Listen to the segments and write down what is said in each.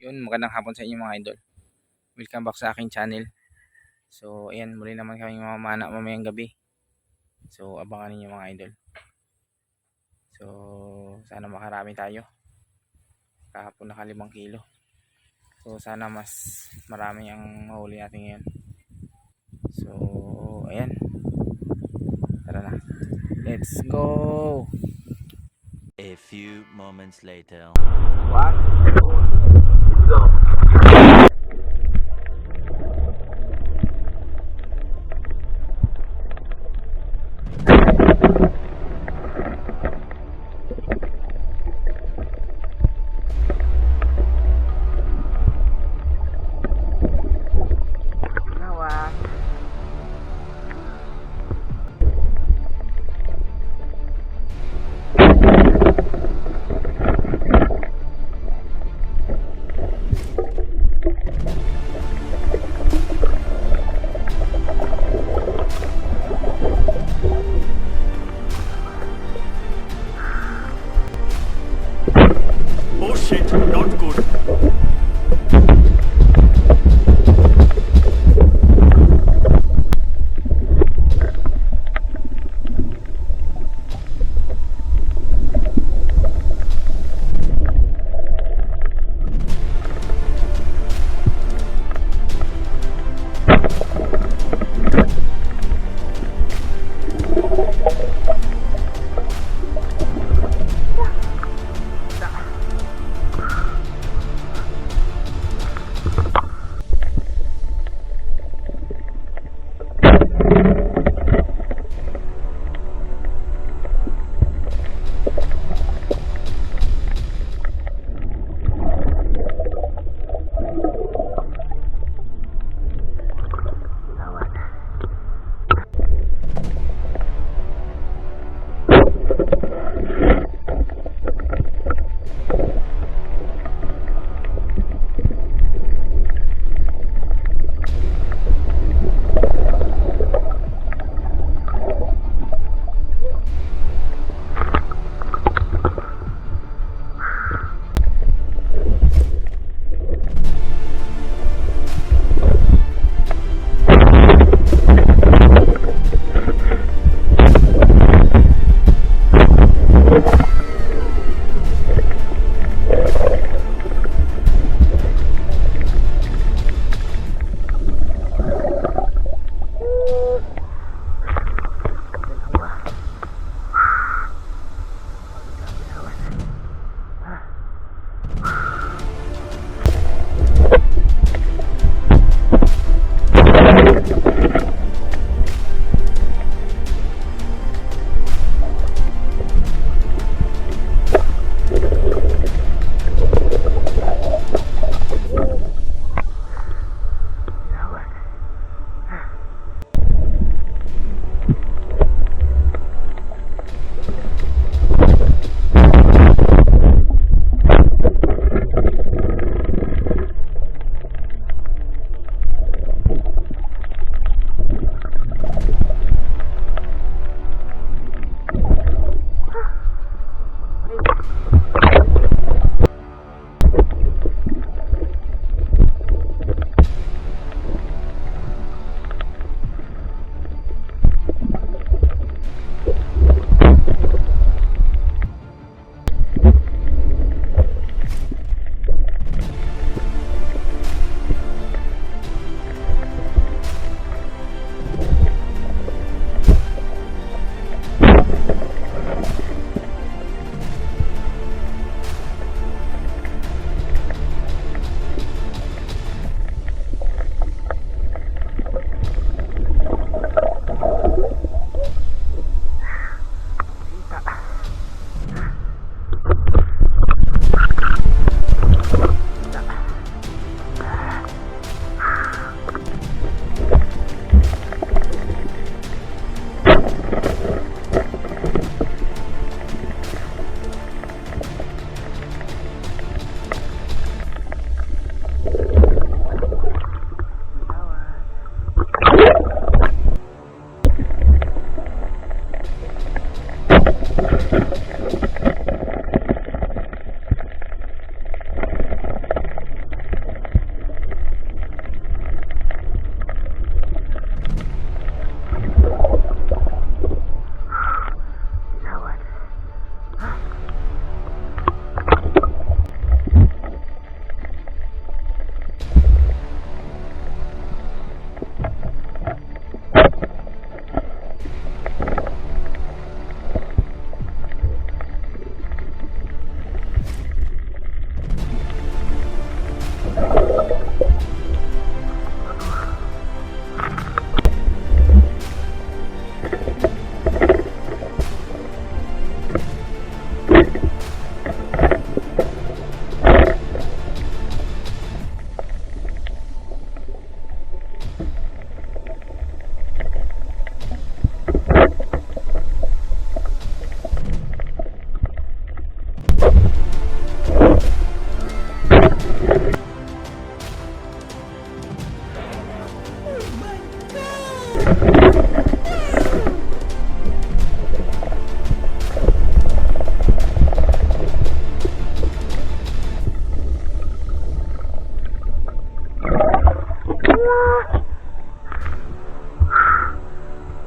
Yun, magandang hapon sa inyo mga idol. Welcome back sa aking channel. So, ayan, muli naman kami mamamana mamayang gabi. So, abangan niyo mga idol. So, sana makarami tayo. Kahapon naka 5 kilo. So, sana mas marami ang mahuli natin ngayon. So, ayan. Tara na. Let's go! A few moments later. One, go!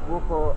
Buko.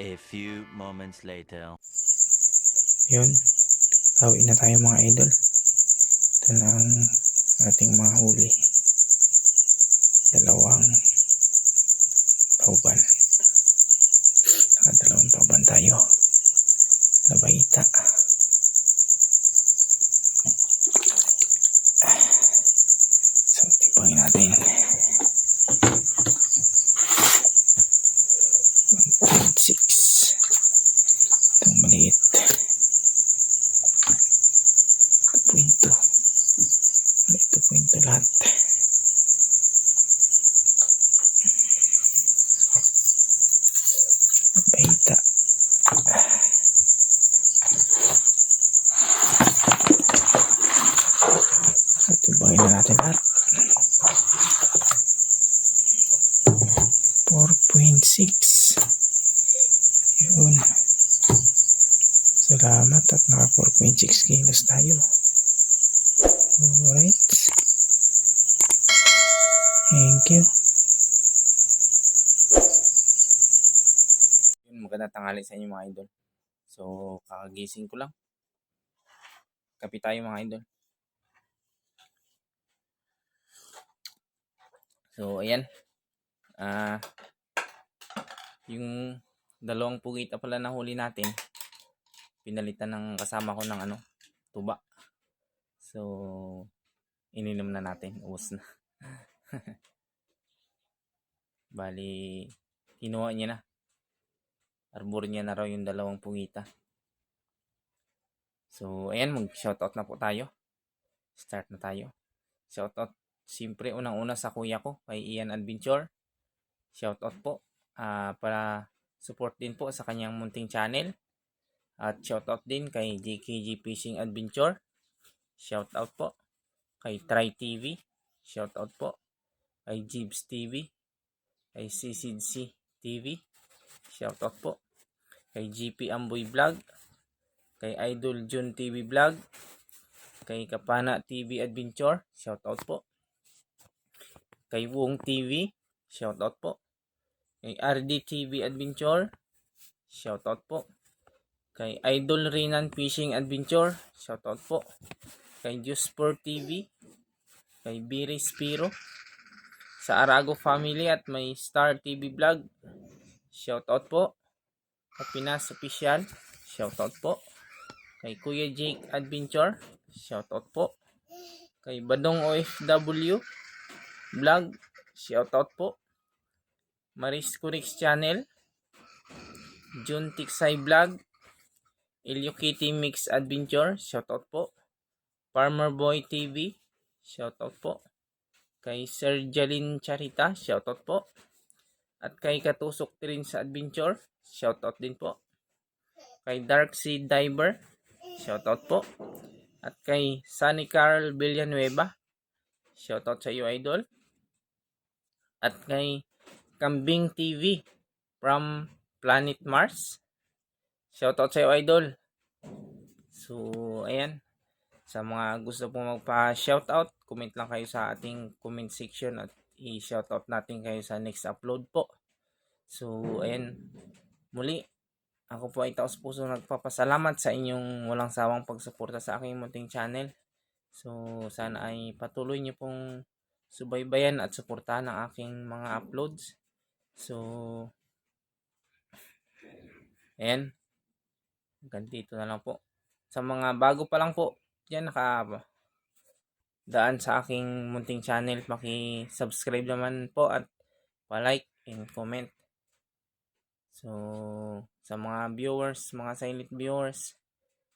A few moments later. Yun. Hawi na tayo mga idol. Ito na ang ating mga huli. Dalawang tauban. Nakadalawang tauban tayo. Labaita. So, tipangin natin. 1.6. Itong maliit. 2.2. Maliit 2.2 lahat. Labaita. So, tipangin na natin lahat. 4.6. Yun. Salamat at naka 4.6 kilos tayo. Alright. Thank you. Yun, magandang tanghali sa inyo mga idol. So, kakagising ko lang. Kape tayo mga idol. So, ayan. Yung dalawang pugita pala na huli natin, pinalitan ng kasama ko ng tuba. So, ininom na natin. Ubus na. Bali, kinuha niya na. Arbor niya na raw yung dalawang pugita. So, ayan, mag-shoutout na po tayo. Start na tayo. Shoutout, siyempre, unang-una sa kuya ko, kay Ian Adventure. Shoutout po. Para support din po sa kanyang munting channel. At shoutout din kay JKG Fishing Adventure. Shoutout po. Kay Try TV. Shoutout po. Kay Jibs TV. Kay CCDC TV. Shoutout po. Kay GP Amboy Vlog. Kay Idol Jun TV Vlog. Kay Kapana TV Adventure. Shoutout po. Kay Wong TV. Shoutout po. Kay RD TV Adventure. Shoutout po. Kay Idol Renan Fishing Adventure. Shoutout po. Kay Jusport TV. Kay Biri Spiro. Sa Arago Family at may Star TV Vlog. Shoutout po. Kay Pinas Official. Shoutout po. Kay Kuya Jake Adventure. Shoutout po. Kay Badong OFW Vlog. Shoutout po. Maris Kurix Channel. Jun Tiksay Vlog. Ilyo Kitty Mix Adventure. Shoutout po. Farmer Boy TV. Shoutout po. Kay Sir Jalin Charita. Shoutout po. At kay Katusok Trins Adventure. Shoutout din po. Kay Dark Sea Diver. Shoutout po. At kay Sunny Carl Villanueva. Shoutout sa iyo, idol. At kay Kambing TV from Planet Mars. Shoutout sa iyo, idol. So, ayan. Sa mga gusto pong magpa-shoutout, comment lang kayo sa ating comment section at i-shoutout natin kayo sa next upload po. So, ayan. Muli, ako po ay taos puso nagpapasalamat sa inyong walang sawang pagsuporta sa aking munting channel. So, sana ay patuloy niyo pong subaybayan at suportahan ang aking mga uploads. So, ayan. Ganito na lang po. Sa mga bago pa lang po, dyan daan sa aking munting channel, maki-subscribe naman po at pa-like and comment. So, sa mga viewers, mga silent viewers,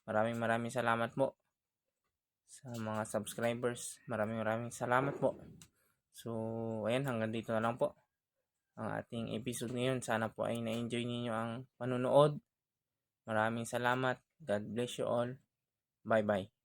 maraming salamat po. Sa mga subscribers, maraming salamat po. So, ayan, hanggang dito na lang po ang ating episode ngayon. Sana po ay na-enjoy niyo ang panunood. Maraming salamat. God bless you all. Bye-bye.